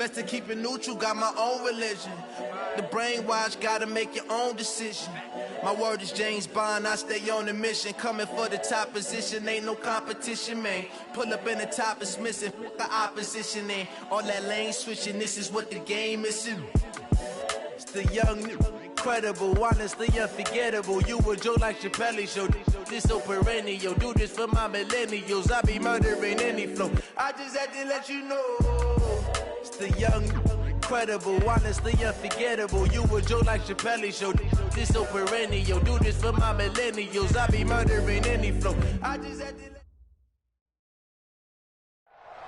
Best to keep it neutral, got my own religion. The brainwash, gotta make your own decision. My word is James Bond, I stay on a mission. Coming for the top position, ain't no competition, man. Pull up in the top, it's missing, the opposition, and all that lane switching, this is what the game is. It's the young, incredible, honestly unforgettable. You a Joe like Chappelle show, this so perennial. Do this for my millennials, I be murdering any flow. I just had to let you know. It's the young, incredible, honestly unforgettable. You a Joe like Chappelle show, this so perennial. Do this for my millennials, I be murdering any flow. I just had to let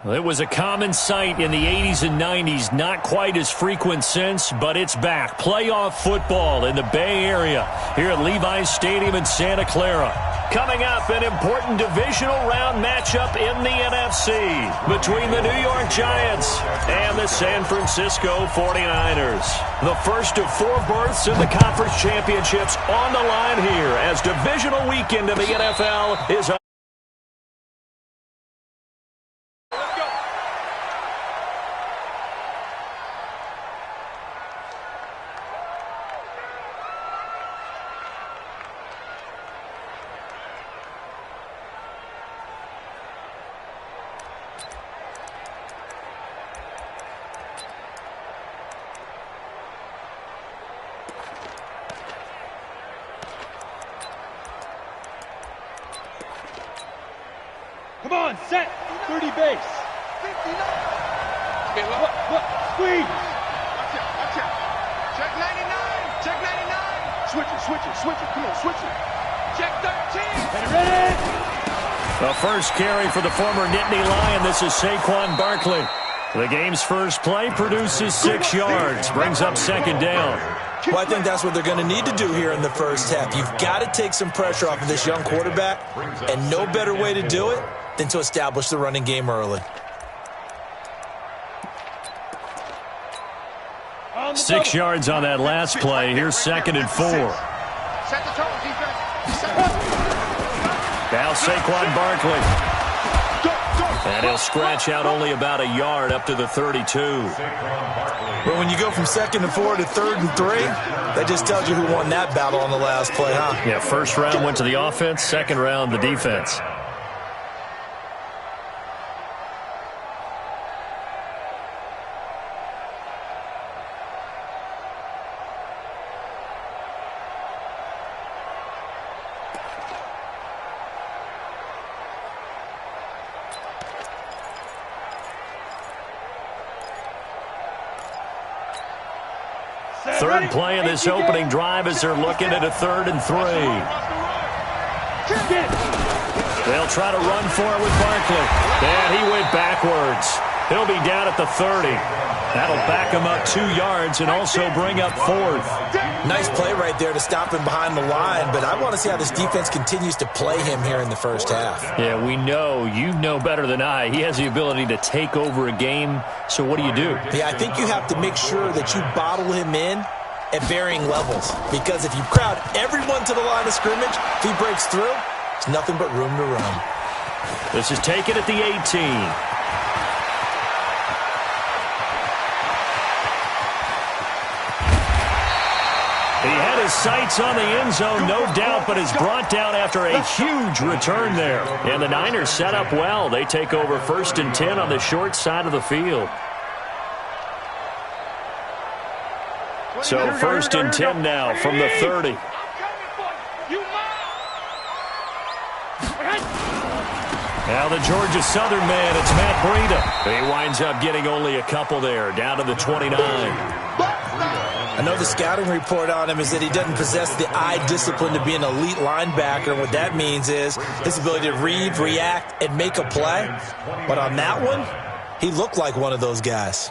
Well, it was a common sight in the 80s and 90s, not quite as frequent since, but it's back. Playoff football in the Bay Area here at Levi's Stadium in Santa Clara. Coming up, an important divisional round matchup in the NFC between the New York Giants and the San Francisco 49ers. The first of 4 berths in the conference championships on the line here as divisional weekend in the NFL is on. Come on, set. 30 base. 59. What? Squeeze. Watch it. Check 99. Check 99. Switch it. Come on, switch it. Check 13. Ready. The first carry for the former Nittany Lion. This is Saquon Barkley. The game's first play produces 6 yards. Brings up second down. Well, I think that's what they're going to need to do here in the first half. You've got to take some pressure off of this young quarterback, and no better way to do it than to establish the running game early. 6 yards on that last play. Here's second and 4. Set the tone, defense. Now Saquon Barkley. And he'll scratch out only about a yard up to the 32. But when you go from 2nd and 4 to 3rd and 3, that just tells you who won that battle on the last play, huh? Yeah, first round went to the offense, second round the defense. Third play of this opening drive as they're looking at a 3rd and 3. They'll try to run for it with Barkley. And he went backwards. He'll be down at the 30. That'll back him up 2 yards and also bring up 4th. Nice play right there to stop him behind the line, but I want to see how this defense continues to play him here in the first half. Yeah, we know. You know better than I. He has the ability to take over a game, so what do you do? Yeah, I think you have to make sure that you bottle him in at varying levels, because if you crowd everyone to the line of scrimmage, if he breaks through, there's nothing but room to run. This is taken at the 18. He had his sights on the end zone, no doubt, but is brought down after a huge return there. And the Niners set up well. They take over 1st and 10 on the short side of the field. So 1st and 10 now from the 30. Now the Georgia Southern man, it's Matt Breida. He winds up getting only a couple there, down to the 29. I know the scouting report on him is that he doesn't possess the eye discipline to be an elite linebacker. What that means is his ability to read, react, and make a play. But on that one, he looked like one of those guys.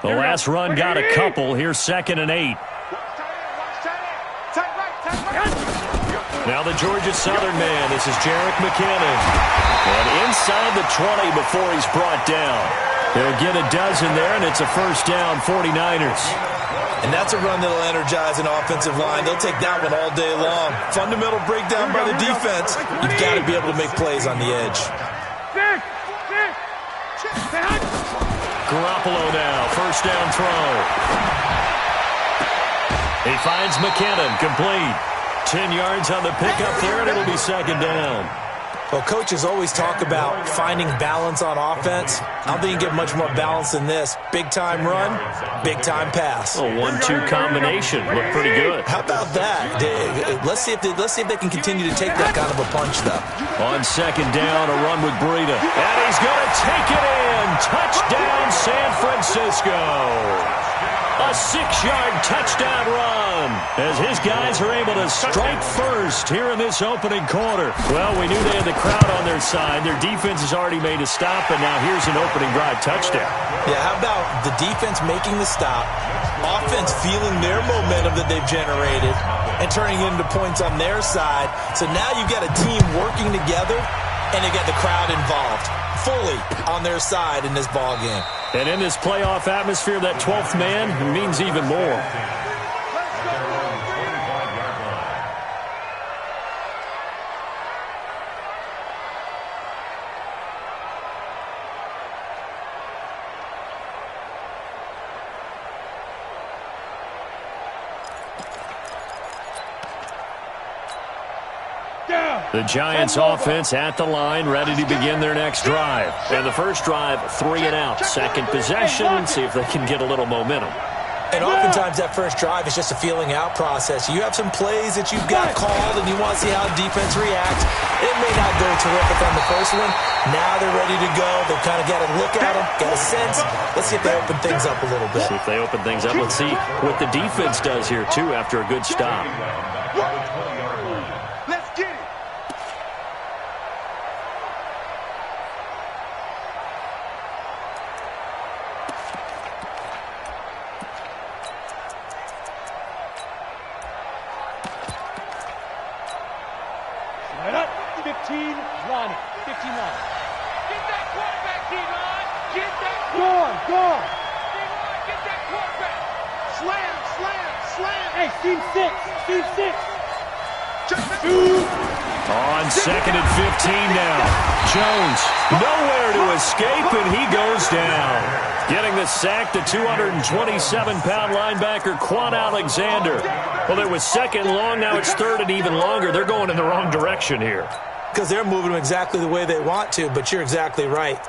The last run got a couple. Here's 2nd and 8. Now the Georgia Southern man. This is Jerick McKinnon. And inside the 20 before he's brought down. He'll get a dozen there, and it's a first down, 49ers. And that's a run that'll energize an offensive line. They'll take that one all day long. Fundamental breakdown by the defense. You've got to be able to make plays on the edge. Garoppolo now, first down throw. He finds McKinnon, complete. 10 yards on the pickup there, and it'll be second down. Well, coaches always talk about finding balance on offense. I don't think you can get much more balance than this. Big-time run, big-time pass. A 1-2 combination. Looked pretty good. How about that? Let's see if they can continue to take that kind of a punch, though. On second down, a run with Breida. And he's going to take it in. Touchdown, San Francisco. A 6-yard touchdown run as his guys are able to strike first here in this opening quarter. Well, we knew they had the crowd on their side. Their defense has already made a stop, and now here's an opening drive touchdown. Yeah, how about the defense making the stop, offense feeling their momentum that they've generated, and turning it into points on their side. So now you've got a team working together, and they got the crowd involved fully on their side in this ball game. And in this playoff atmosphere, that 12th man means even more. The Giants offense at the line, ready to begin their next drive. And the first drive, 3 and out. Second possession, see if they can get a little momentum. And oftentimes that first drive is just a feeling out process. You have some plays that you've got called and you want to see how defense reacts. It may not go terrific on the first one. Now they're ready to go. They've kind of got to look at them, got a sense. Let's see if they open things up a little bit. See if they open things up. Let's see what the defense does here, too, after a good stop. Let's get it. Right up. 15 line. 15 line. Get that quarterback, D-line. Get that Go on. Get that quarterback. Slam, slam, slam. Hey, team 6. Team 6. On second and 15 now. Jones nowhere to escape, and he goes down. Getting the sack, the 227-pound linebacker, Quan Alexander. Well, it was second long. Now it's third and even longer. They're going in the wrong direction here. Because they're moving them exactly the way they want to, but you're exactly right.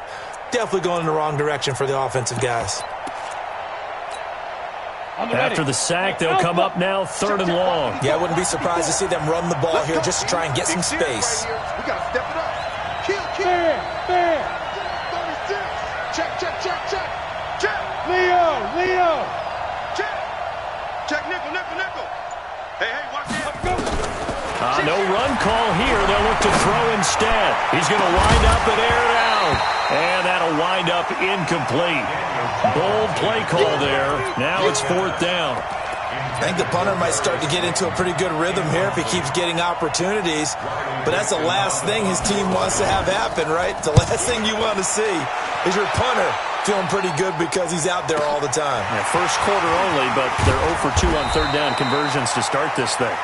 Definitely going in the wrong direction for the offensive guys. After the sack, they'll come up now third and long. Yeah, I wouldn't be surprised to see them run the ball here just to try and get some space. We got to step it up. Kill. Fair. 36. Check. Leo. Check, nickel. Hey, watch it. Let's go. No run call here. They'll look to throw instead. He's going to wind up and air it out. And that'll wind up incomplete. Bold play call there. Now it's fourth down. I think the punter might start to get into a pretty good rhythm here if he keeps getting opportunities. But that's the last thing his team wants to have happen, right? The last thing you want to see is your punter feeling pretty good because he's out there all the time. Yeah, first quarter only, but they're 0 for 2 on third down conversions to start this thing.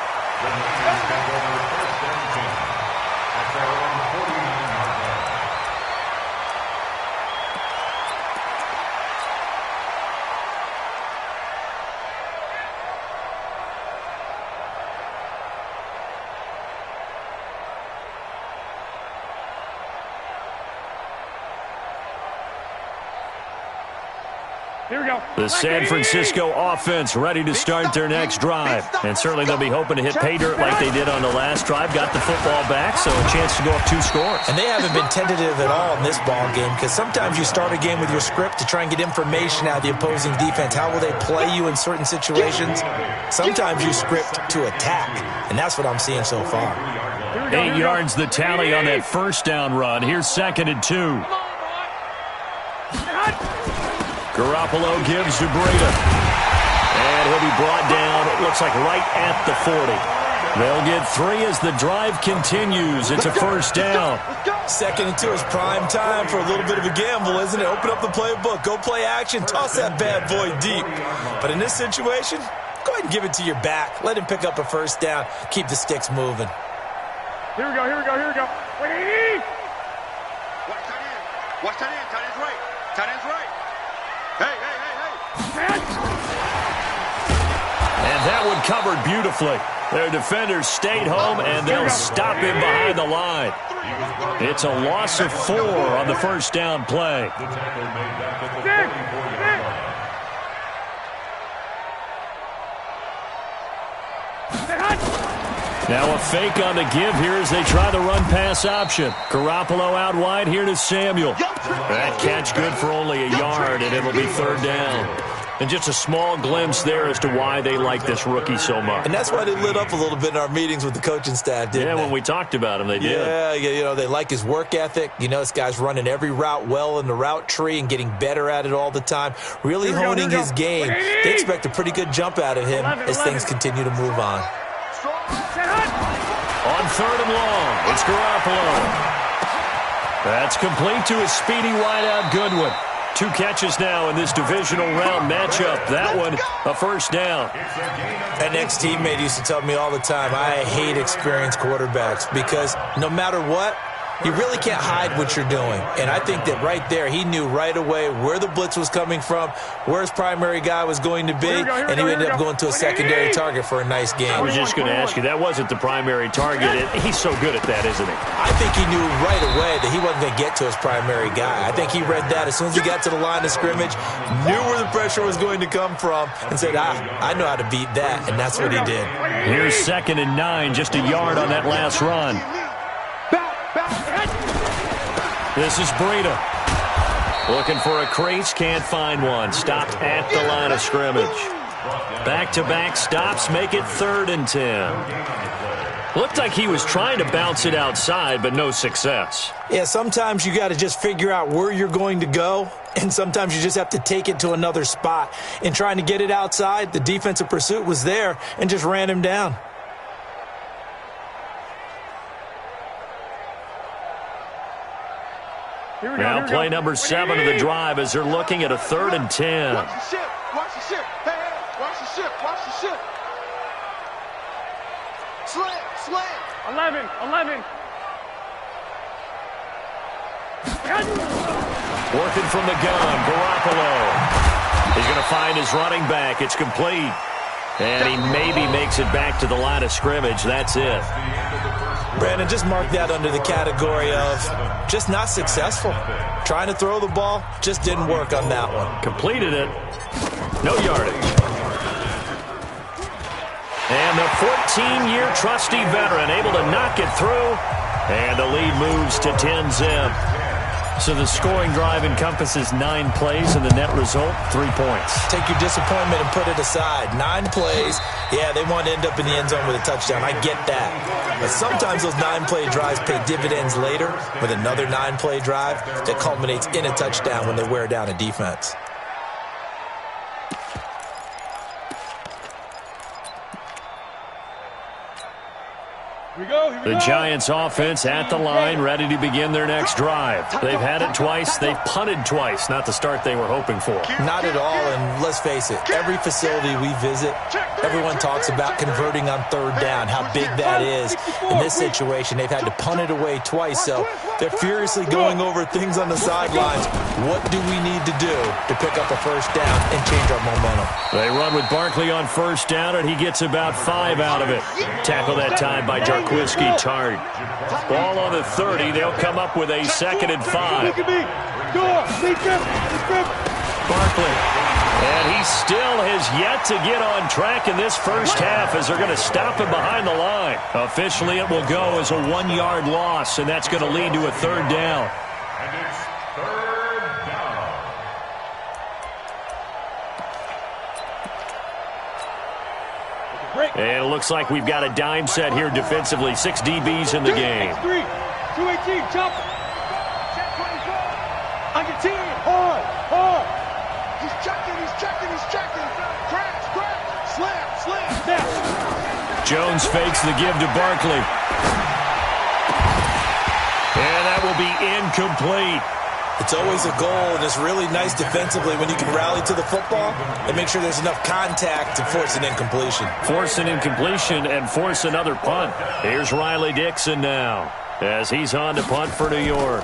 Here we go. The San Francisco offense ready to start their next drive. And certainly they'll be hoping to hit pay dirt like they did on the last drive. Got the football back, so a chance to go up 2 scores. And they haven't been tentative at all in this ball game because sometimes you start a game with your script to try and get information out of the opposing defense. How will they play you in certain situations? Sometimes you script to attack, and that's what I'm seeing so far. 8 yards the tally on that first down run. Here's second and 2. Garoppolo gives to Breida. And he'll be brought down, it looks like right at the 40. They'll get 3 as the drive continues. It's a first down. Second and 2 is prime time for a little bit of a gamble, isn't it? Open up the playbook, go play action, toss that bad boy deep. But in this situation, go ahead and give it to your back. Let him pick up a first down. Keep the sticks moving. Here we go. Wait. Watch tight end. Tight end's right. covered beautifully. Their defenders stayed home, and they'll stop him behind the line. It's a loss of 4 on the first down play. Now a fake on the give here as they try the run-pass option. Garoppolo out wide here to Samuel. That catch good for only a yard, and it'll be third down. And just a small glimpse there as to why they like this rookie so much. And that's why they lit up a little bit in our meetings with the coaching staff, didn't they? When we talked about him, they did. Yeah, you know, they like his work ethic. You know, this guy's running every route well in the route tree and getting better at it all the time. Really honing his game. They expect a pretty good jump out of him as things continue to move on. On third and long, it's Garoppolo. That's complete to his speedy wideout Goodwin. 2 catches now in this divisional round matchup. That one, a first down. An ex-teammate used to tell me all the time, I hate experienced quarterbacks because no matter what, you really can't hide what you're doing. And I think that right there, he knew right away where the blitz was coming from, where his primary guy was going to be, and he ended up going to a secondary target for a nice game. I was just going to ask you, that wasn't the primary target. He's so good at that, isn't he? I think he knew right away that he wasn't going to get to his primary guy. I think he read that as soon as he got to the line of scrimmage, knew where the pressure was going to come from, and said, I know how to beat that, and that's what he did. Here's 2nd and 9, just a yard on that last run. This is Breida. Looking for a crease, can't find one. Stopped at the line of scrimmage. Back-to-back stops make it 3rd and 10. Looked like he was trying to bounce it outside, but no success. Yeah, sometimes you got to just figure out where you're going to go, and sometimes you just have to take it to another spot. In trying to get it outside, the defensive pursuit was there and just ran him down. Now play number 7 of the drive as they're looking at a 3rd and 10. Watch the ship. Watch the ship. Hey, watch the ship. Watch the ship. Slam. 11. Working from the gun, Garoppolo. He's going to find his running back. It's complete. And he maybe makes it back to the line of scrimmage. That's it. Brandon, just mark that under the category of just not successful. Trying to throw the ball, just didn't work on that one. Completed it. No yardage. And the 14-year trusty veteran able to knock it through. And the lead moves to 10-zip. So the scoring drive encompasses 9 plays, and the net result, 3 points. Take your disappointment and put it aside. 9 plays, yeah, they want to end up in the end zone with a touchdown. I get that. But sometimes those 9-play drives pay dividends later with another 9-play drive that culminates in a touchdown when they wear down a defense. The Giants offense at the line, ready to begin their next drive. They've had it twice. They've punted twice. Not the start they were hoping for. Not at all, and let's face it, every facility we visit, everyone talks about converting on 3rd down, how big that is. In this situation, they've had to punt it away twice, so they're furiously going over things on the sidelines. What do we need to do to pick up a first down and change our momentum? They run with Barkley on first down, and he gets about 5 out of it. Tackle that time by Jarquiski Tart. Ball on the 30. They'll come up with a 2nd and 5. Barkley. And he still has yet to get on track in this first half as they're going to stop him behind the line. Officially, it will go as a 1-yard loss, and that's going to lead to a 3rd down. And it's 3rd down. And it looks like we've got a dime set here defensively. 6 DBs in the game. 218, chop. On your team, hard. He's checking. Crash. Slam. Jones fakes the give to Barkley. And that will be incomplete. It's always a goal, and it's really nice defensively when you can rally to the football and make sure there's enough contact to force an incompletion. Force an incompletion and force another punt. Here's Riley Dixon now as he's on to punt for New York.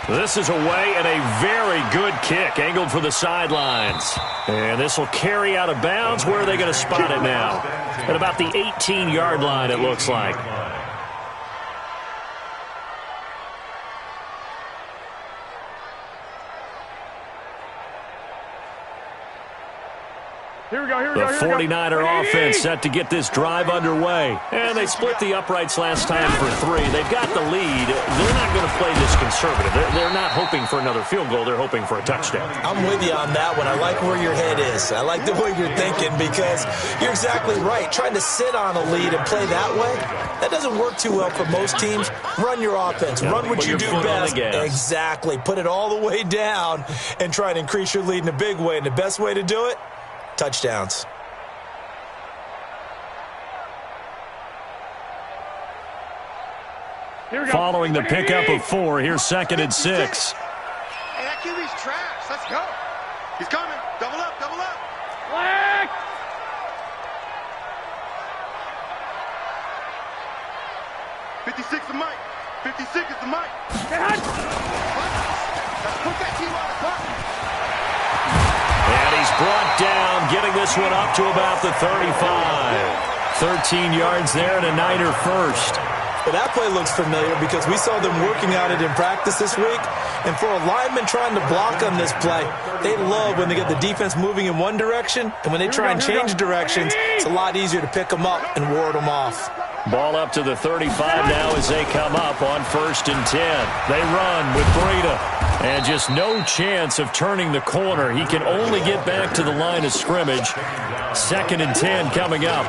This is away and a very good kick, angled for the sidelines. And this will carry out of bounds. Where are they going to spot it now? At about the 18-yard line, it looks like. Here we go, here we The go, here we go. 49er offense set to get this drive underway. And they split the uprights last time for 3. They've got the lead. They're not going to play this conservative. They're not hoping for another field goal. They're hoping for a touchdown. I'm with you on that one. I like where your head is. I like the way you're thinking because you're exactly right. Trying to sit on a lead and play that way, that doesn't work too well for most teams. Run your offense. Run what you do best. Exactly. Put it all the way down and try and increase your lead in a big way. And the best way to do it, touchdowns. Following the pickup of 4, here's 2nd and 6. Hey, that QB's trash. Let's go. He's coming. Double up, double up. Flag! 56 is Mike. 56 is the Mike. Get Let's put that team on the clock. And he's brought down, getting this one up to about the 35. 13 yards there and a Niner first. Well, that play looks familiar because we saw them working on it in practice this week. And for a lineman trying to block on this play, they love when they get the defense moving in one direction. And when they try and change directions, it's a lot easier to pick them up and ward them off. Ball up to the 35 now as they come up on 1st and 10. They run with Breida. And just no chance of turning the corner. He can only get back to the line of scrimmage. 2nd and 10 coming up.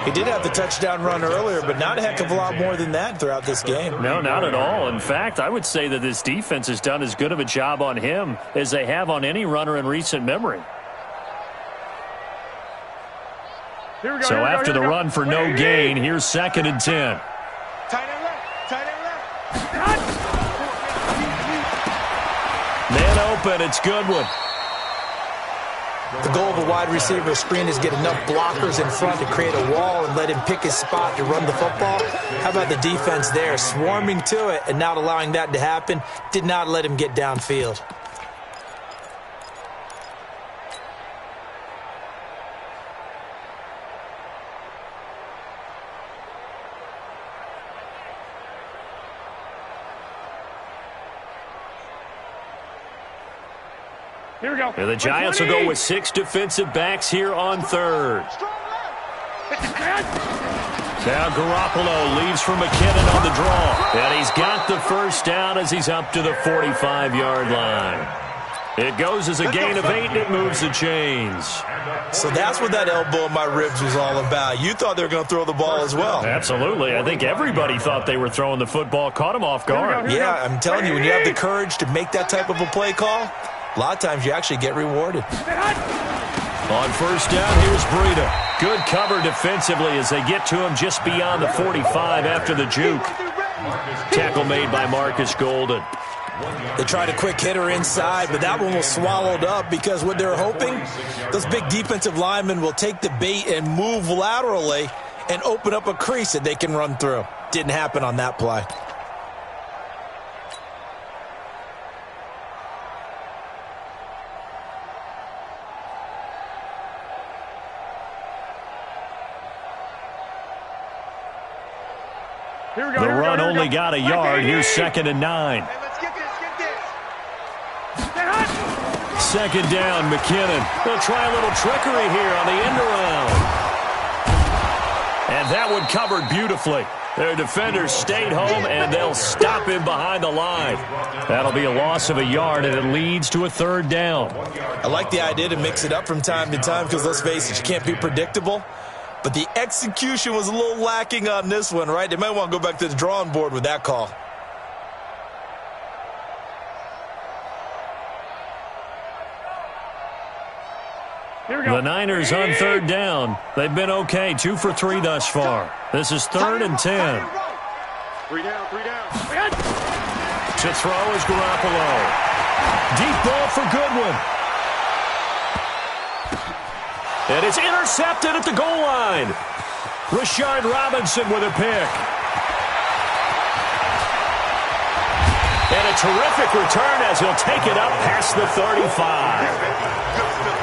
He did have the touchdown run earlier, but not a heck of a lot more than that throughout this game. No, not at all. In fact, I would say that this defense has done as good of a job on him as they have on any runner in recent memory. So after the run for no gain, here's 2nd and 10. Tight end left. Tight end left. Man open, it's Goodwin. The goal of a wide receiver screen is get enough blockers in front to create a wall and let him pick his spot to run the football. How about the defense there, swarming to it and not allowing that to happen? Did not let him get downfield. Here we go. And the Giants will go with 6 defensive backs here on 3rd. Now Garoppolo leaves for McKinnon on the draw. And he's got the first down as he's up to the 45-yard line. It goes as a gain of 8, and it moves the chains. So that's what that elbow in my ribs was all about. You thought they were going to throw the ball as well. Absolutely. I think everybody thought they were throwing the football, caught him off guard. Yeah, I'm telling you, when you have the courage to make that type of a play call, a lot of times you actually get rewarded. On 1st down, here's Breida. Good cover defensively as they get to him just beyond the 45 after the juke. Tackle made by Marcus Golden. They tried a quick hitter inside, but that one was swallowed up because what they're hoping, those big defensive linemen will take the bait and move laterally and open up a crease that they can run through. Didn't happen on that play. The run only got a yard. Here's 2nd and 9. Hey, let's get this, get this. 2nd down, McKinnon. They'll try a little trickery here on the end around. And that one covered beautifully. Their defenders stayed home, and they'll stop him behind the line. That'll be a loss of a yard, and it leads to a 3rd down. I like the idea to mix it up from time to time because, let's face it, you can't be predictable. But the execution was a little lacking on this one, right? They might want to go back to the drawing board with that call. The Niners on 3rd down. They've been okay, 2 for 3 thus far. This is 3rd and 10. 3 down, 3 down. To throw is Garoppolo. Deep ball for Goodwin. And it's intercepted at the goal line. Rashard Robinson with a pick. And a terrific return as he'll take it up past the 35.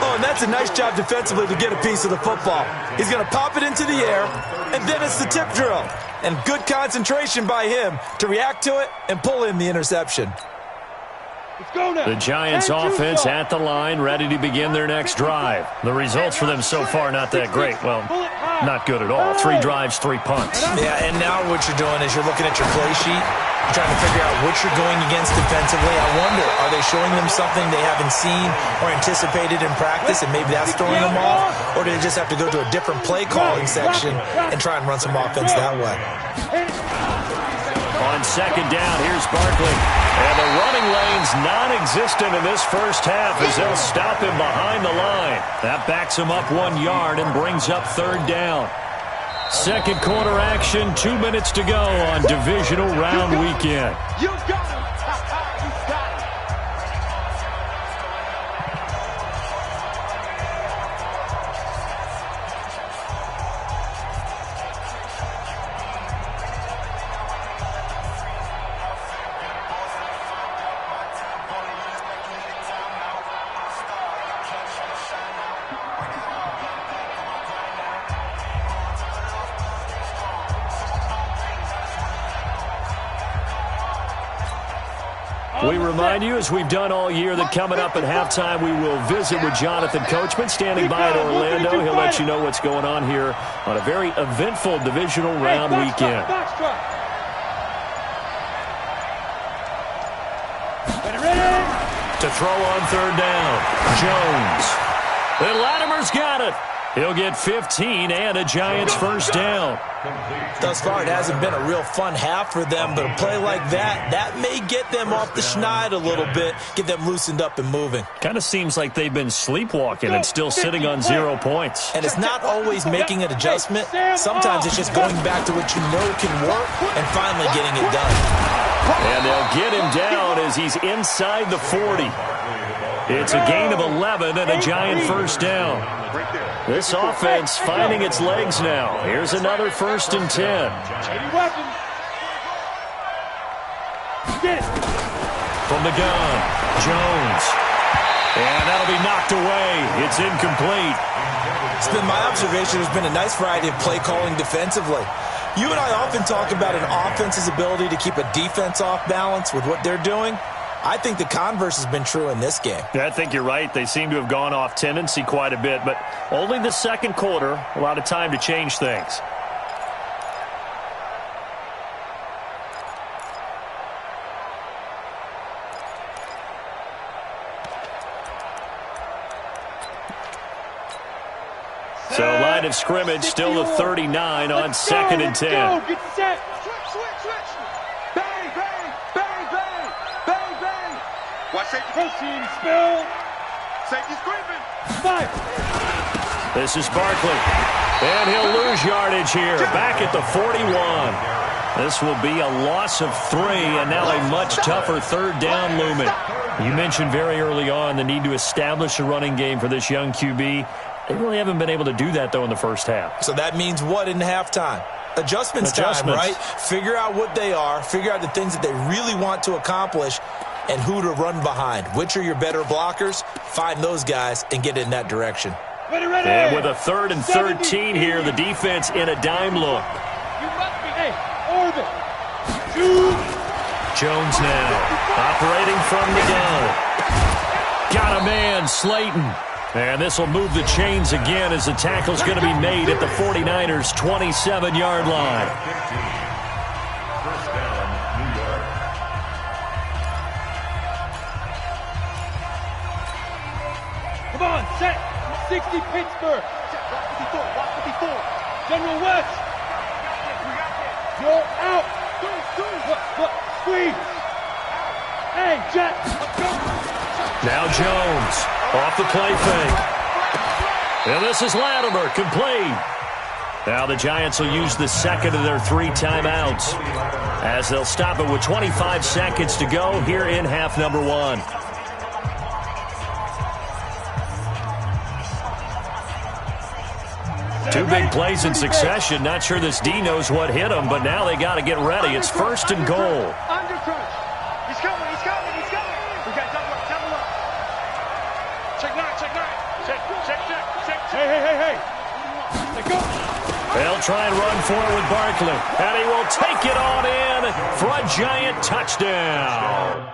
Oh, and that's a nice job defensively to get a piece of the football. He's going to pop it into the air, and then it's the tip drill. And good concentration by him to react to it and pull in the interception. The Giants offense at the line, ready to begin their next drive. The results for them so far not that great. Well, not good at all. 3 drives, 3 punts. Yeah, and now what you're doing is you're looking at your play sheet. You're trying to figure out what you're going against defensively. I wonder, are they showing them something they haven't seen or anticipated in practice, and maybe that's throwing them off? Or do they just have to go to a different play calling section and try and run some offense that way? On second down, here's Barkley. And the running lane's non-existent in this first half as they'll stop him behind the line. That backs him up 1 yard and brings up third down. Second quarter action, 2 minutes to go on divisional round weekend. You got him. We remind you, as we've done all year, that coming up at halftime, we will visit with Jonathan Coachman standing by at Orlando. He'll let you know what's going on here on a very eventful divisional round weekend. To throw on third down, Jones. And Latimer's got it. He'll get 15 and a Giants first down. Thus far, it hasn't been a real fun half for them, but a play like that may get them off the schneid a little bit, get them loosened up and moving. Kind of seems like they've been sleepwalking and still sitting on 0 points. And it's not always making an adjustment. Sometimes it's just going back to what you know can work and finally getting it done. And they'll get him down as he's inside the 40. It's a gain of 11 and a Giant first down. This offense finding its legs now. Here's another 1st and 10. From the gun, Jones. And that'll be knocked away. It's incomplete. It's been my observation there's been a nice variety of play calling defensively. You and I often talk about an offense's ability to keep a defense off balance with what they're doing. I think the converse has been true in this game. Yeah, I think you're right. They seem to have gone off tendency quite a bit, but only the second quarter, a lot of time to change things. So line of scrimmage still the 39 on 2nd and 10. Get set. Switch. Bang, bang, bang, bang, bang, bang. Watch safety. Protein spill. Safety's creeping. 5. This is Barkley. And he'll lose yardage here. Back at the 41. This will be a loss of 3, and now a much tougher third down looming. You mentioned very early on the need to establish a running game for this young QB. They really haven't been able to do that, though, in the first half. So that means what in halftime? Adjustments time, right? Figure out what they are, figure out the things that they really want to accomplish, and who to run behind. Which are your better blockers? Find those guys and get in that direction. Ready. And with a 3rd and 13 here, the defense in a dime look. You must be, orbit. Shoot. Jones now, operating from the gun. Got a man, Slayton. And this will move the chains again as the tackle's going to be made at the 49ers' 27-yard line. Come on, set. 60 Pittsburgh. Watch 54. General West. You're out. Look, squeeze. Hey, Jet. Let's go. Now Jones off the play fake. And this is Latimer, complete. Now the Giants will use the second of their 3 timeouts as they'll stop it with 25 seconds to go here in half number 1. Two big plays in succession. Not sure this D knows what hit him, but now they got to get ready. It's 1st and goal. Under crunch. He's coming. Hey. Let go. They'll try and run forward with Barkley. And he will take it on in for a giant touchdown.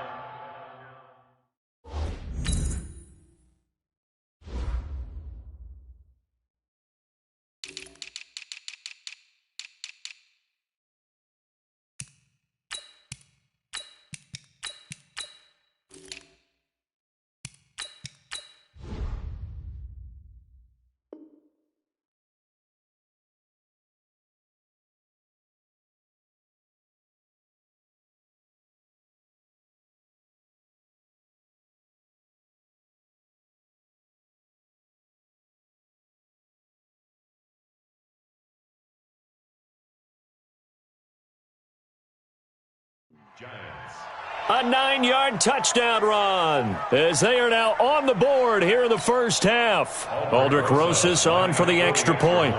A 9-yard touchdown run as they are now on the board here in the first half. Aldrich Rosas on for the extra point.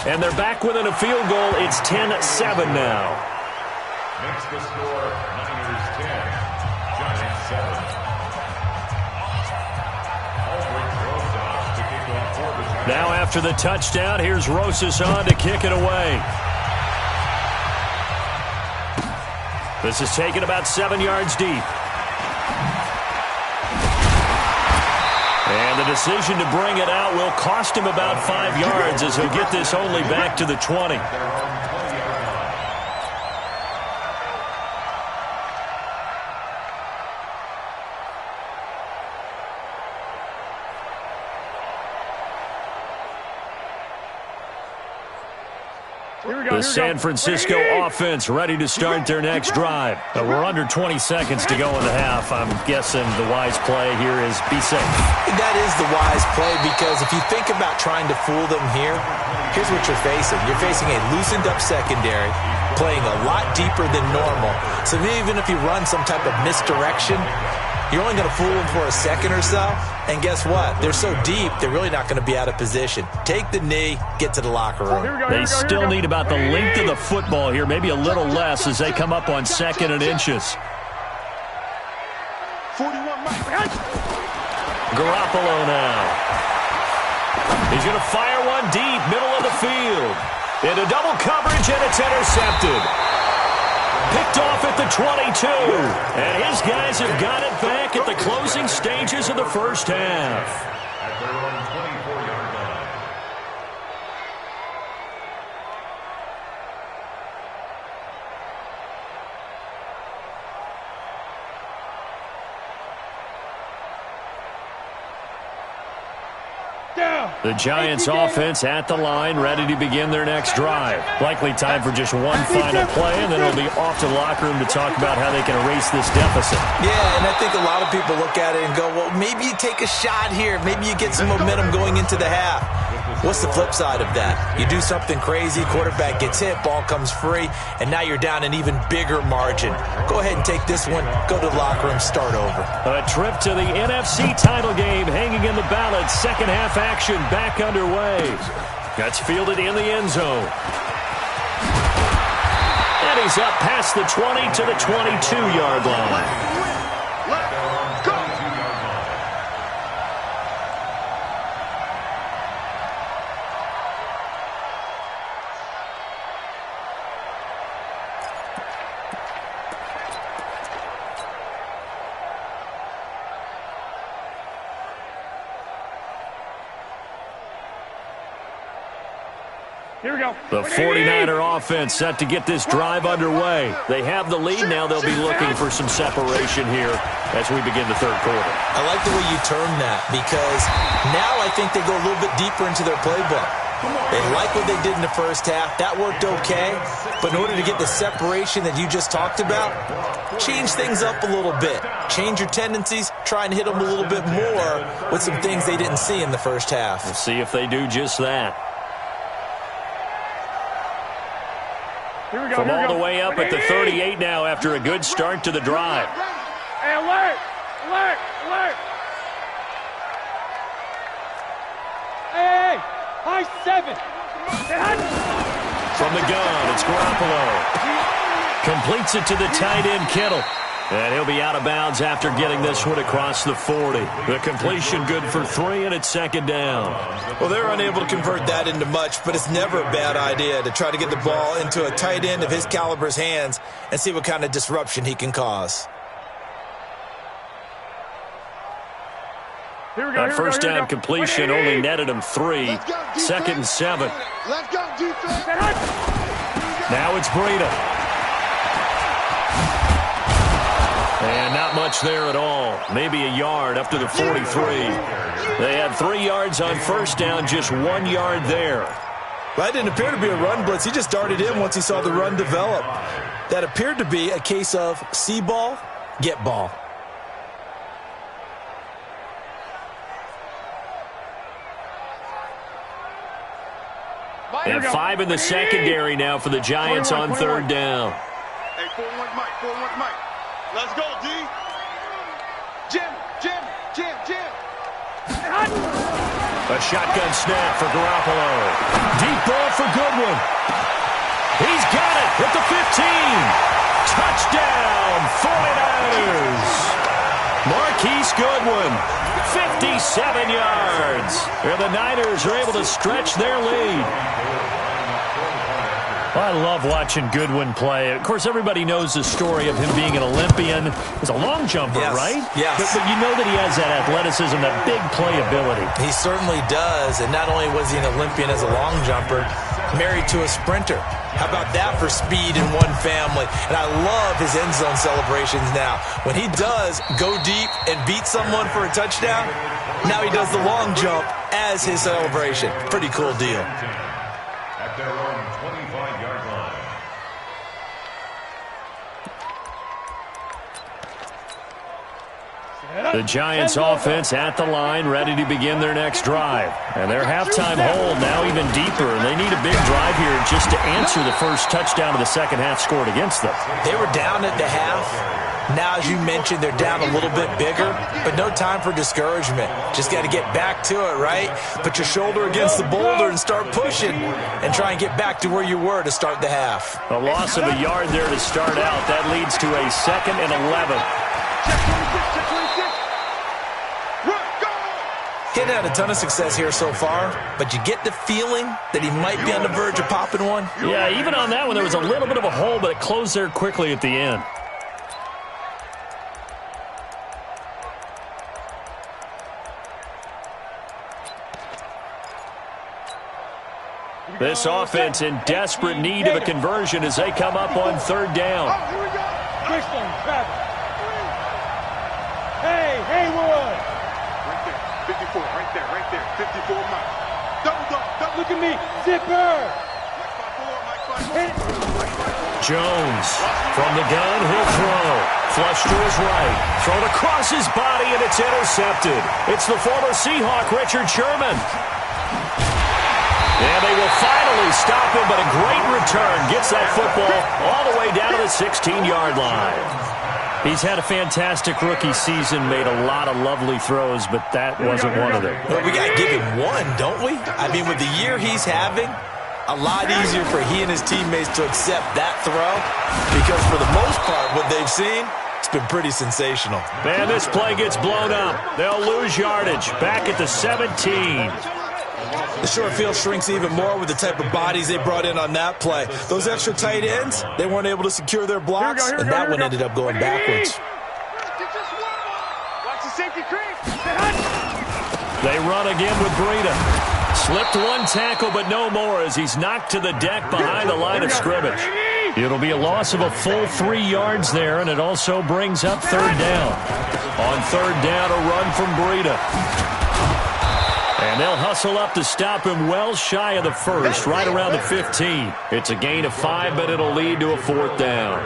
And they're back within a field goal. It's 10-7 now. Makes the score Niners 10, Giants 7. Now after the touchdown, here's Rosas on to kick it away. This is taken about 7 yards deep. And the decision to bring it out will cost him about 5 yards as he'll get this only back to the 20. The San Francisco offense ready to start their next drive. We're under 20 seconds to go in the half. I'm guessing the wise play here is be safe. That is the wise play, because if you think about trying to fool them here, here's what you're facing. You're facing a loosened up secondary, playing a lot deeper than normal. So even if you run some type of misdirection, you're only going to fool them for a second or so. And guess what? They're so deep, they're really not going to be out of position. Take the knee, get to the locker room. They still need about the length of the football here, maybe a little less as they come up on 2nd and inches. 41 Garoppolo now. He's going to fire one deep, middle of the field. Into double coverage, and it's intercepted. Picked off at the 22. And his guys have got it back at the closing stages of the first half. At their own 24-yard line. The Giants offense at the line, ready to begin their next drive. Likely time for just one final play, and then it'll be off to the locker room to talk about how they can erase this deficit. Yeah, and I think a lot of people look at it and go, well, maybe you take a shot here. Maybe you get some momentum going into the half. What's the flip side of that? You do something crazy, quarterback gets hit, ball comes free, and now you're down an even bigger margin. Go ahead and take this one, go to the locker room, start over. A trip to the NFC title game hanging in the balance. Second half action back underway. Gets fielded in the end zone. And he's up past the 20 to the 22-yard line. Here we go. The 49er offense set to get this drive underway. They have the lead now. They'll be looking for some separation here as we begin the third quarter. I like the way you term that, because now I think they go a little bit deeper into their playbook. They like what they did in the first half. That worked okay. But in order to get the separation that you just talked about, change things up a little bit. Change your tendencies. Try and hit them a little bit more with some things they didn't see in the first half. We'll see if they do just that. Here we go. From all the way up at the 38 now after a good start to the drive. Hey, alert! Alert! Alert! Hey! High 7! From the gun, it's Garoppolo. Completes it to the tight end, Kittle. And he'll be out of bounds after getting this one across the 40. The completion good for 3, and it's second down. Well, they're unable to convert that into much, but it's never a bad idea to try to get the ball into a tight end of his caliber's hands and see what kind of disruption he can cause. That first down completion only netted him 3. Second and 7. Let's go, defense. Now it's Breida. And not much there at all. Maybe a yard up to the 43. They had 3 yards on first down, just 1 yard there. That didn't appear to be a run blitz. He just darted in once he saw the run develop. That appeared to be a case of see ball, get ball. And 5 in the secondary now for the Giants on third down. Hey, 4-1 Mike, 4-1 Mike. Let's go, D. Jim. A shotgun snap for Garoppolo. Deep ball for Goodwin. He's got it at the 15. Touchdown, 49ers. Marquise Goodwin, 57 yards. And the Niners are able to stretch their lead. I love watching Goodwin play. Of course, everybody knows the story of him being an Olympian. He's a long jumper, yes, right? Yes. But you know that he has that athleticism, that big playability. He certainly does. And not only was he an Olympian as a long jumper, married to a sprinter. How about that for speed in one family? And I love his end zone celebrations now. When he does go deep and beat someone for a touchdown, now he does the long jump as his celebration. Pretty cool deal. At their own 25-yard line. The Giants offense at the line, ready to begin their next drive. And their halftime hold now even deeper, and they need a big drive here just to answer the first touchdown of the second half scored against them. They were down at the half. Now, as you mentioned, they're down a little bit bigger, but no time for discouragement. Just got to get back to it, right? Put your shoulder against the boulder and start pushing and try and get back to where you were to start the half. A loss of a yard there to start out. That leads to a 2nd and 11. He hadn't had a ton of success here so far, but you get the feeling that he might be on the verge of popping one. Yeah, even on that one, there was a little bit of a hole, but it closed there quickly at the end. This offense in desperate need of a conversion as they come up on third down. Christian, Travis. Hey, Haywood. Right there, 54, right there, 54 Mike. Double. Look at me, zipper. Jones from the gun, he'll throw. Flush to his right. Thrown across his body, and it's intercepted. It's the former Seahawk, Richard Sherman. And they will finally stop him, but a great return gets that football all the way down to the 16-yard line. He's had a fantastic rookie season, made a lot of lovely throws, but that wasn't one of them. Well, we got to give him one, don't we? I mean, with the year he's having, a lot easier for he and his teammates to accept that throw because for the most part, what they've seen, it's been pretty sensational. And this play gets blown up. They'll lose yardage. Back at the 17. The short field shrinks even more with the type of bodies they brought in on that play. Those extra tight ends, they weren't able to secure their blocks, and that one ended up going backwards. Watch the safety creep. They run again with Breida. Slipped one tackle, but no more as he's knocked to the deck behind the line of scrimmage. It'll be a loss of a full 3 yards there, and it also brings up third down. On third down, a run from Breida. And they'll hustle up to stop him well shy of the first, right around the 15. It's a gain of 5, but it'll lead to a fourth down.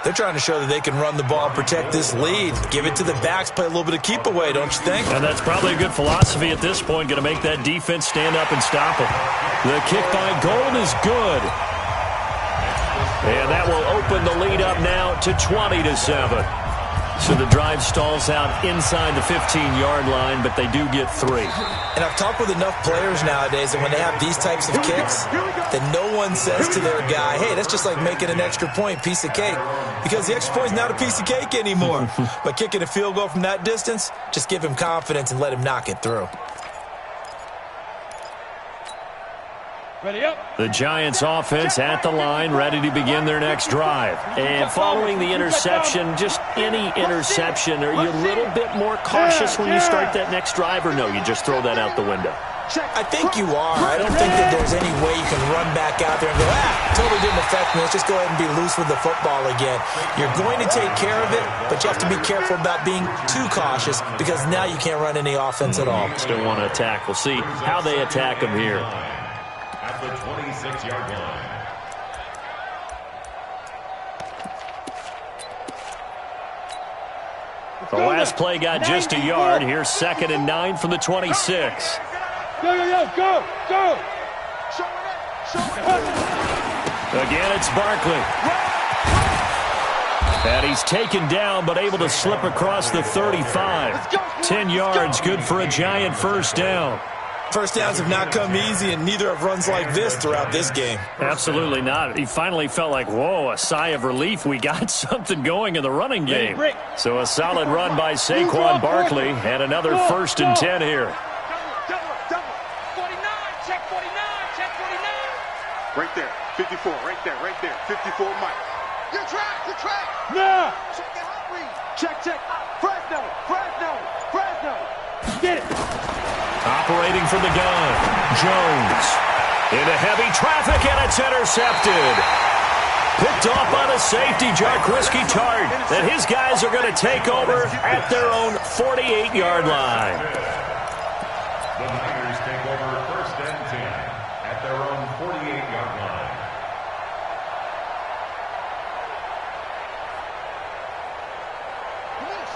They're trying to show that they can run the ball and protect this lead. Give it to the backs, play a little bit of keep away, don't you think? And that's probably a good philosophy at this point, going to make that defense stand up and stop him. The kick by Gold is good. And that will open the lead up now to 20-7. So the drive stalls out inside the 15-yard line, but they do get 3. And I've talked with enough players nowadays that when they have these types of kicks, that no one says to their guy, hey, that's just like making an extra point, piece of cake. Because the extra point is not a piece of cake anymore. But kicking a field goal from that distance, just give him confidence and let him knock it through. Ready up. The Giants offense at the line, ready to begin their next drive. And following the interception, just any interception, are you a little bit more cautious when you start that next drive, or no, you just throw that out the window? I think you are. I don't think that there's any way you can run back out there and go, totally didn't affect me. Let's just go ahead and be loose with the football again. You're going to take care of it, but you have to be careful about being too cautious because now you can't run any offense at all. Still want to attack. We'll see how they attack them here. At the 26-yard line. The last play got just a yard. Here's 2nd and 9 from the 26. Go. Again, it's Barkley. And he's taken down, but able to slip across the 35. 10 yards, good for a Giant first down. First downs have not come easy, and neither have runs like this throughout this game. Absolutely not. He finally felt like, whoa, a sigh of relief. We got something going in the running game. So a solid run by Saquon Barkley, and another 1st and 10 here. 49, check 49. Right there, 54, right there, 54, Mike. You track. Now. Check it out, Check. Fresno. Get it. Operating from the gun, Jones. Into heavy traffic, and it's intercepted. Picked off by the safety, Jarquiski Tart. And his guys are going to take over at their own 48-yard line. The Niners take over 1st and 10 at their own 48-yard line.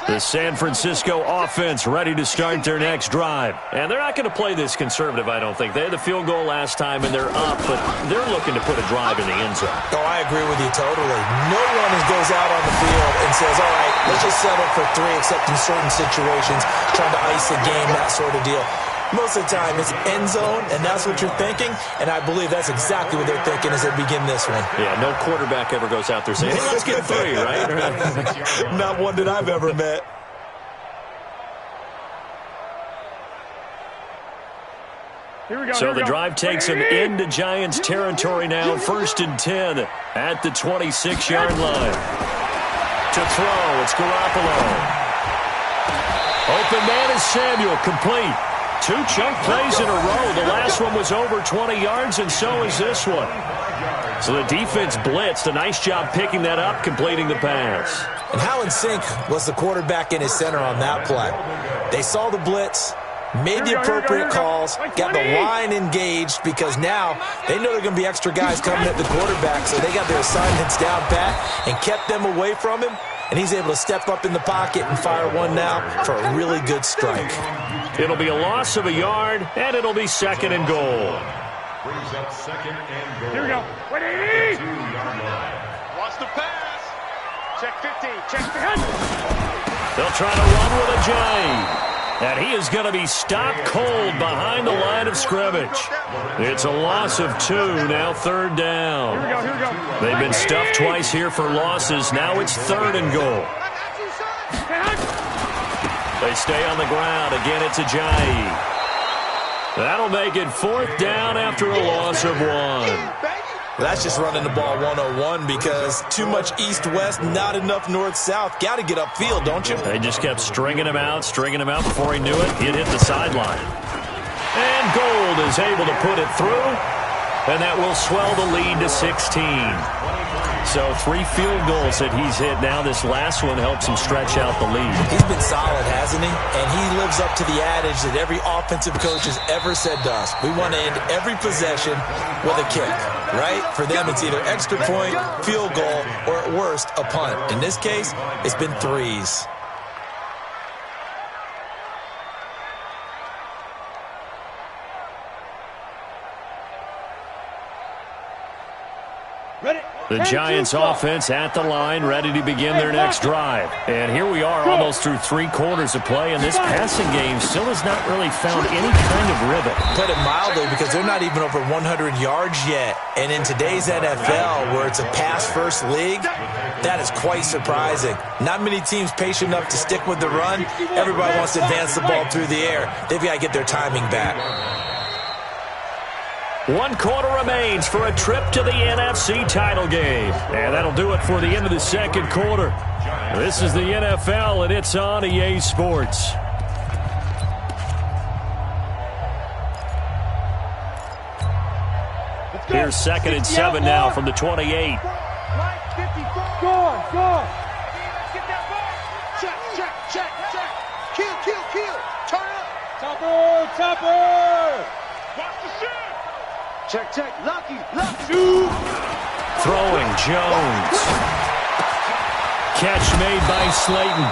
The San Francisco offense ready to start their next drive. And they're not going to play this conservative, I don't think. They had the field goal last time, and they're up, but they're looking to put a drive in the end zone. Oh, I agree with you totally. No one goes out on the field and says, all right, let's just settle for 3, except in certain situations, trying to ice a game, that sort of deal. Most of the time, it's end zone, and that's what you're thinking, and I believe that's exactly what they're thinking as they begin this one. Yeah, no quarterback ever goes out there saying, hey, let's get 3, right? Not one that I've ever met. So the drive takes him into Giants territory now. 1st and 10 at the 26-yard line. To throw, it's Garoppolo. Open man is Samuel, complete. 2 chunk plays in a row. The last one was over 20 yards, and so is this one. So the defense blitzed. A nice job picking that up, completing the pass. And how in sync was the quarterback in his center on that play? They saw the blitz, made the appropriate calls, got the line engaged, because now they know there are going to be extra guys coming at the quarterback, so they got their assignments down pat and kept them away from him, and he's able to step up in the pocket and fire one now for a really good strike. It'll be a loss of a yard, and it'll be 2nd and goal. Brings up 2nd and goal. Here we go. Ready? 2-yard line. Watch the pass. Check 15. Check behind. They'll try to run with a J. And he is going to be stopped cold behind the line of scrimmage. It's a loss of 2, now 3rd down. Here we go. They've been stuffed twice here for losses. Now it's 3rd and goal. They stay on the ground. Again, it's Ajayi. That'll make it 4th down after a loss of 1. That's just running the ball 101 because too much east-west, not enough north-south. Got to get upfield, don't you? They just kept stringing him out before he knew it. He'd hit the sideline. And Gold is able to put it through, and that will swell the lead to 16. So 3 field goals that he's hit now. This last one helps him stretch out the lead. He's been solid, hasn't he? And he lives up to the adage that every offensive coach has ever said to us. We want to end every possession with a kick, right? For them, it's either extra point, field goal, or at worst, a punt. In this case, it's been 3s. Ready? The Giants offense at the line, ready to begin their next drive. And here we are almost through 3 quarters of play, and this passing game still has not really found any kind of rhythm. Put it mildly, because they're not even over 100 yards yet. And in today's NFL, where it's a pass-first league, that is quite surprising. Not many teams patient enough to stick with the run. Everybody wants to advance the ball through the air. They've got to get their timing back. 1 quarter remains for a trip to the NFC title game. And that'll do it for the end of the second quarter. This is the NFL, and it's on EA Sports. Here's 2nd and 7 now from the 28. Go on. Check. Kill. Turn up. Topper. Watch the shit. Check. Lucky. Throwing Jones. Catch made by Slayton.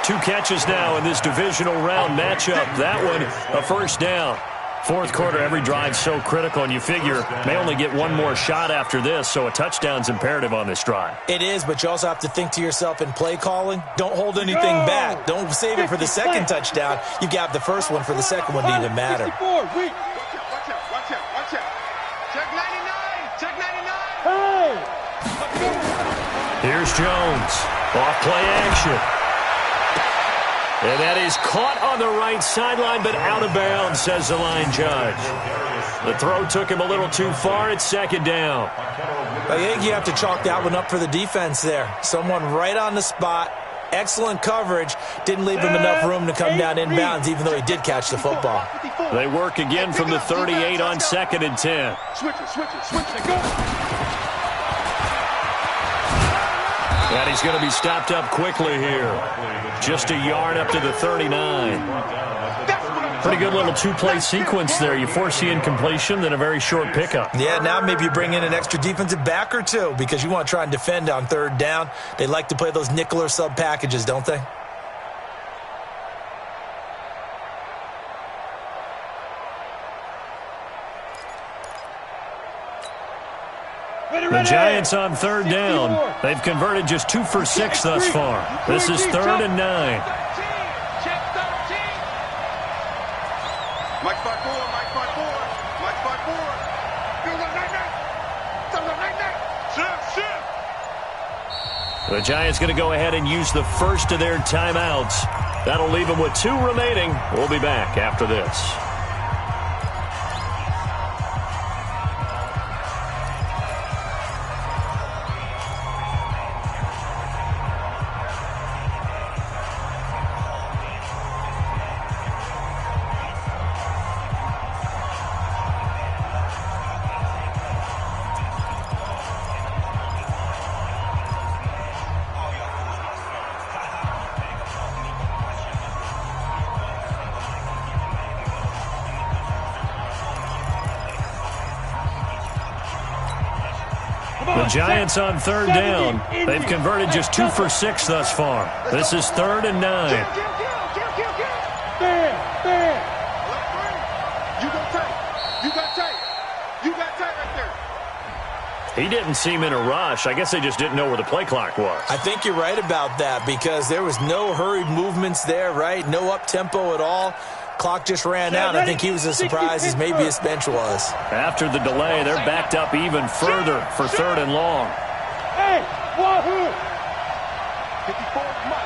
2 catches now in this divisional round matchup. That one, a first down. Fourth quarter, every drive so critical, and you figure may only get one more shot after this, so a touchdown's imperative on this drive. It is, but you also have to think to yourself in play calling, don't hold anything back. Don't save it for the second touchdown. You've got the first one for the second one to even matter. Watch out. Check 99. Here's Jones. Off play action. And that is caught on the right sideline, but out of bounds, says the line judge. The throw took him a little too far. It's 2nd down. I think you have to chalk that one up for the defense there. Someone right on the spot. Excellent coverage. Didn't leave him enough room to come down inbounds, even though he did catch the football. They work again from the 38 on 2nd and 10. Switch it, go. And he's going to be stopped up quickly here. Just a yard up to the 39. Pretty good little 2-play sequence there. You force the incompletion, then a very short pickup. Yeah, now maybe you bring in an extra defensive back or 2 because you want to try and defend on 3rd down. They like to play those nickel or sub packages, don't they? The Giants on 3rd down. They've converted just 2 for 6 thus far. This is 3rd and 9. Mike 5-4. The Giants going to go ahead and use the first of their timeouts. That'll leave them with 2 remaining. We'll be back after this. The Giants on 3rd down. They've converted just 2 for 6 thus far. This is 3rd and 9. You got tight right there. He didn't seem in a rush. I guess they just didn't know where the play clock was. I think you're right about that because there was no hurried movements there, right? No up-tempo at all. Clock just ran out. I think he was as surprised as maybe his bench was. After the delay, they're backed up even further for 3rd and long. Hey, wahoo! 54 is Mike.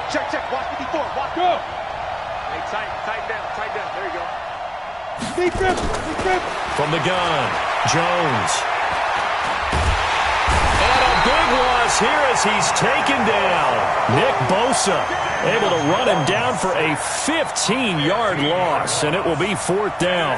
Check. Watch 54. Watch. Go! Hey, tight down. There you go. Defense. From the gun, Jones. And a big loss here as he's taken down. Nick Bosa able to run him down for a 15-yard loss, and it will be 4th down.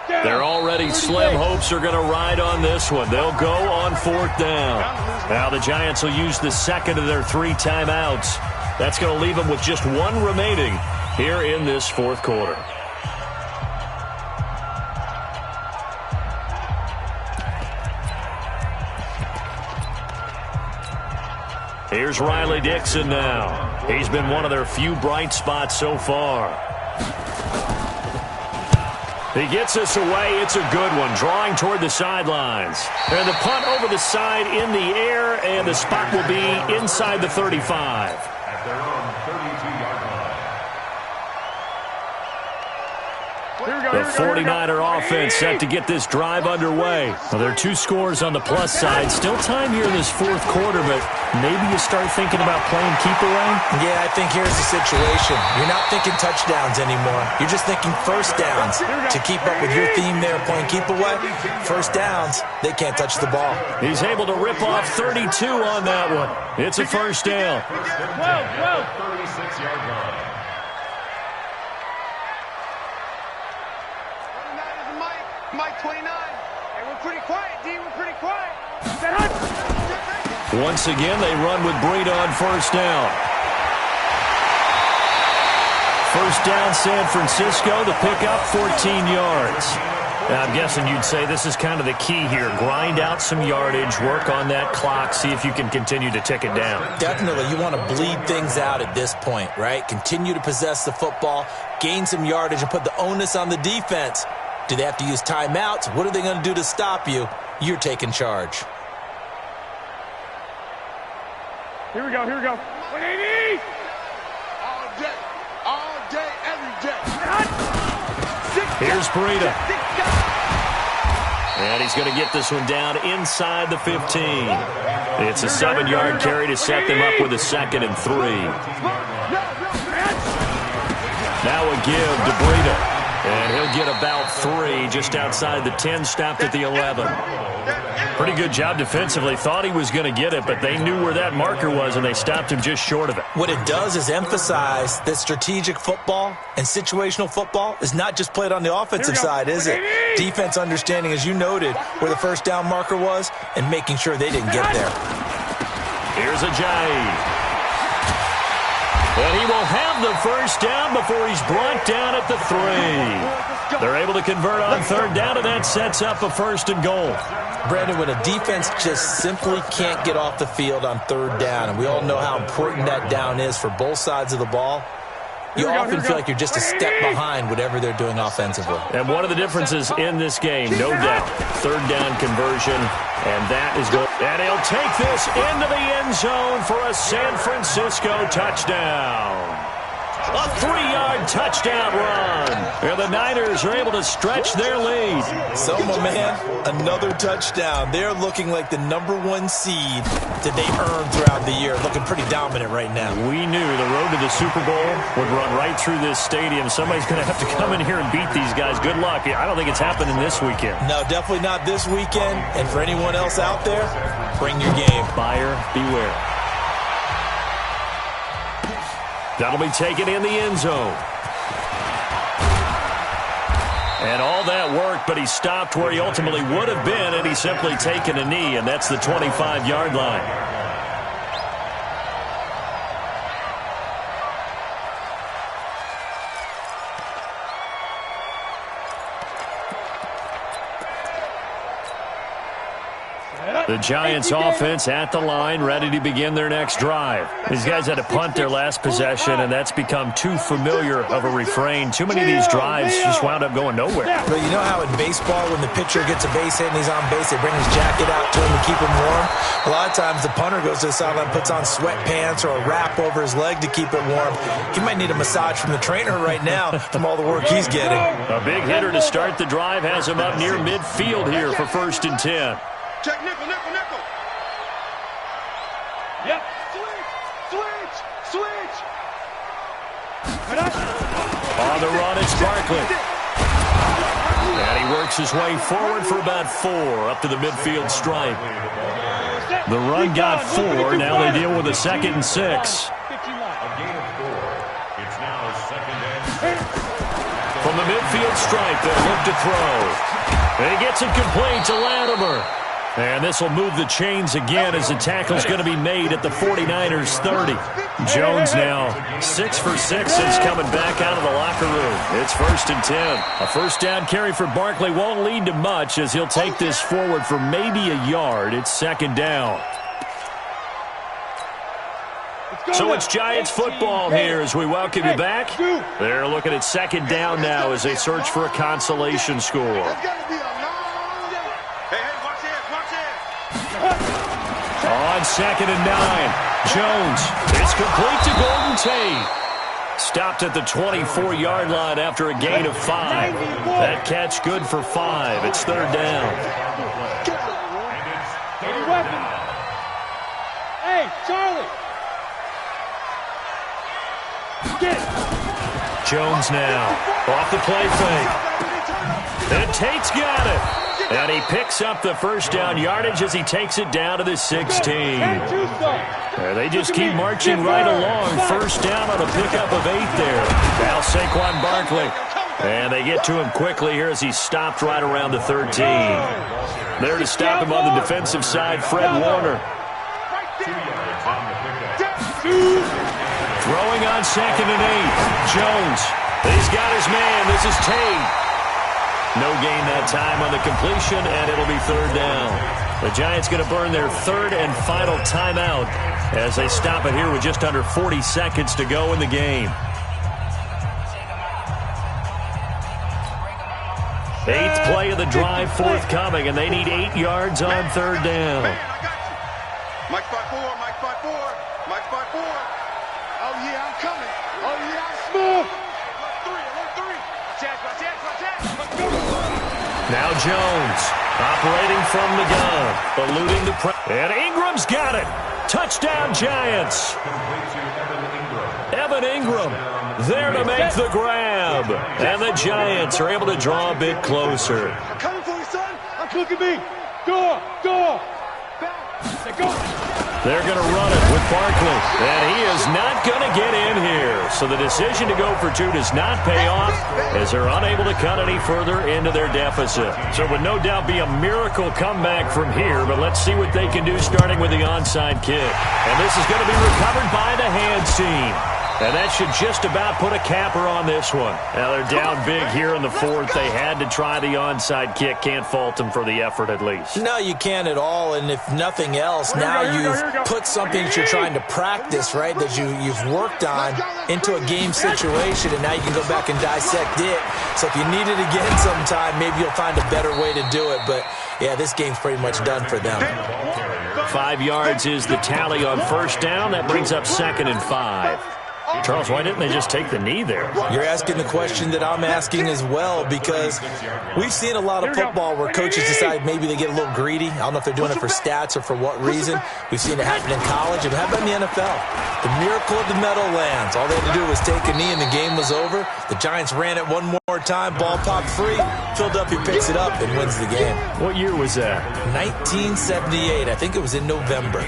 Their already slim hopes are going to ride on this one. They'll go on 4th down. Now the Giants will use the second of their 3 timeouts. That's going to leave them with just 1 remaining here in this 4th quarter. Here's Riley Dixon now. He's been one of their few bright spots so far. He gets us away. It's a good one, drawing toward the sidelines. And the punt over the side in the air, and the spot will be inside the 35. At their own 32-yard line. The 49er offense set to get this drive underway. Well, there are 2 scores on the plus side. Still time here in this fourth quarter, but maybe you start thinking about playing keep away? Yeah, I think here's the situation. You're not thinking touchdowns anymore. You're just thinking first downs. To keep up with your theme there, playing keep away, first downs, they can't touch the ball. He's able to rip off 32 on that one. It's a first down. 36-yard line. Mike 29. Hey, we're pretty quiet, D. We're pretty quiet. Once again, they run with Breida on first down. First down, San Francisco. The pickup, 14 yards. Now, I'm guessing you'd say this is kind of the key here. Grind out some yardage, work on that clock, see if you can continue to tick it down. Definitely. You want to bleed things out at this point, right? Continue to possess the football, gain some yardage, and put the onus on the defense. Do they have to use timeouts? What are they going to do to stop you? You're taking charge. Here we go. 180. All day, every day. Here's Breida. And he's going to get this one down inside the 15. It's a 7-yard carry to set them up with a 2nd and 3. Now a give to Breida. And he'll get about 3 just outside the 10, stopped at the 11. Pretty good job defensively. Thought he was going to get it, but they knew where that marker was, and they stopped him just short of it. What it does is emphasize that strategic football and situational football is not just played on the offensive side, is it? Defense understanding, as you noted, where the first down marker was and making sure they didn't get there. Here's Ajayi. And he will have the first down before he's brought down at the 3. They're able to convert on third down, and that sets up a 1st and goal. Brandon, when a defense just simply can't get off the field on third down, and we all know how important that down is for both sides of the ball, you often feel like you're just a step behind whatever they're doing offensively. And one of the differences in this game, no doubt, third down conversion, and that is good. And he'll take this into the end zone for a San Francisco touchdown. A 3-yard touchdown run. And the Niners are able to stretch their lead. So, my man, another touchdown. They're looking like the #1 seed that they earned throughout the year. Looking pretty dominant right now. We knew the road to the Super Bowl would run right through this stadium. Somebody's going to have to come in here and beat these guys. Good luck. I don't think it's happening this weekend. No, definitely not this weekend. And for anyone else out there, bring your game. Buyer beware. That'll be taken in the end zone. And all that worked, but he stopped where he ultimately would have been, and he's simply taken a knee, and that's the 25-yard line. The Giants offense at the line, ready to begin their next drive. These guys had to punt their last possession, and that's become too familiar of a refrain. Too many of these drives just wound up going nowhere. But you know how in baseball, when the pitcher gets a base hit and he's on base, they bring his jacket out to him to keep him warm? A lot of times the punter goes to the sideline, puts on sweatpants or a wrap over his leg to keep it warm. He might need a massage from the trainer right now from all the work he's getting. A big hitter to start the drive has him up near midfield here for 1st and 10. Check nickel. Yep. Switch. On the run, it's Barkley. And he works his way forward for about 4 up to the midfield stripe. The run got 4. Now they deal with a 2nd and 6. A gain of 4. It's now 2nd and 6. From the midfield stripe, they'll look to throw. And he gets it complete to Latimer. And this will move the chains again as the tackle's going to be made at the 49ers 30. Jones now 6 for 6 since coming back out of the locker room. It's 1st and 10. A first down carry for Barkley won't lead to much as he'll take this forward for maybe a yard. It's 2nd down. So it's Giants football here as we welcome you back. They're looking at second down now as they search for a consolation score. On 2nd and 9, Jones. It's complete to Golden Tate. Stopped at the 24-yard line after a gain of 5. That catch good for 5. It's 3rd down. Hey, Charlie. Jones now off the play fake. And Tate's got it. And he picks up the first down yardage as he takes it down to the 16. They just keep marching right along. First down on a pickup of 8 there. Now Saquon Barkley. And they get to him quickly here as he stopped right around the 13. There to stop him on the defensive side, Fred Warner. Throwing on 2nd and 8. Jones. He's got his man. This is Tate. No gain that time on the completion, and it'll be 3rd down. The Giants going to burn their 3rd and final timeout as they stop it here with just under 40 seconds to go in the game. 8th play of the drive forthcoming, and they need 8 yards on 3rd down. Mike 5-4, Mike 5-4, Mike 5-4. Oh, yeah, I'm coming. Oh, yeah, I'm smooth. Alert 3. Check. Now Jones operating from the gun, eluding the press. And Ingram's got it. Touchdown, Giants. Evan Ingram there to make the grab. And the Giants are able to draw a bit closer. I'm coming for you, son. I'm cooking me. Go. Go. They're going to run it with Barkley. And he is not going to get in here. So the decision to go for 2 does not pay off as they're unable to cut any further into their deficit. So it would no doubt be a miracle comeback from here, but let's see what they can do starting with the onside kick. And this is going to be recovered by the hands team. And that should just about put a capper on this one. Now they're down big here in the 4th. They had to try the onside kick. Can't fault them for the effort at least. No, you can't at all. And if nothing else, now you've put something that you're trying to practice, right, that you've worked on into a game situation, and now you can go back and dissect it. So if you need it again sometime, maybe you'll find a better way to do it. But, yeah, this game's pretty much done for them. 5 yards is the tally on first down. That brings up 2nd and 5. Charles, why didn't they just take the knee there? You're asking the question that I'm asking as well, because we've seen a lot of football where coaches decide maybe they get a little greedy. I don't know if they're doing it for stats or for what reason. We've seen it happen in college. And how about in the NFL? The miracle of the Meadowlands. All they had to do was take a knee and the game was over. The Giants ran it one more time. Ball popped free. Philadelphia picks it up and wins the game. What year was that? 1978. I think it was in November.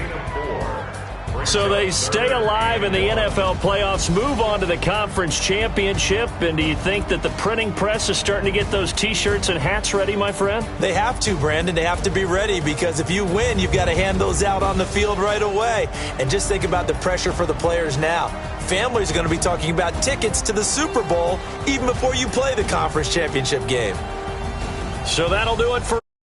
So they stay alive in the NFL playoffs, move on to the conference championship. And do you think that the printing press is starting to get those T-shirts and hats ready, my friend? They have to, Brandon. They have to be ready, because if you win, you've got to hand those out on the field right away. And just think about the pressure for the players now. Families are going to be talking about tickets to the Super Bowl even before you play the conference championship game. So that'll do it for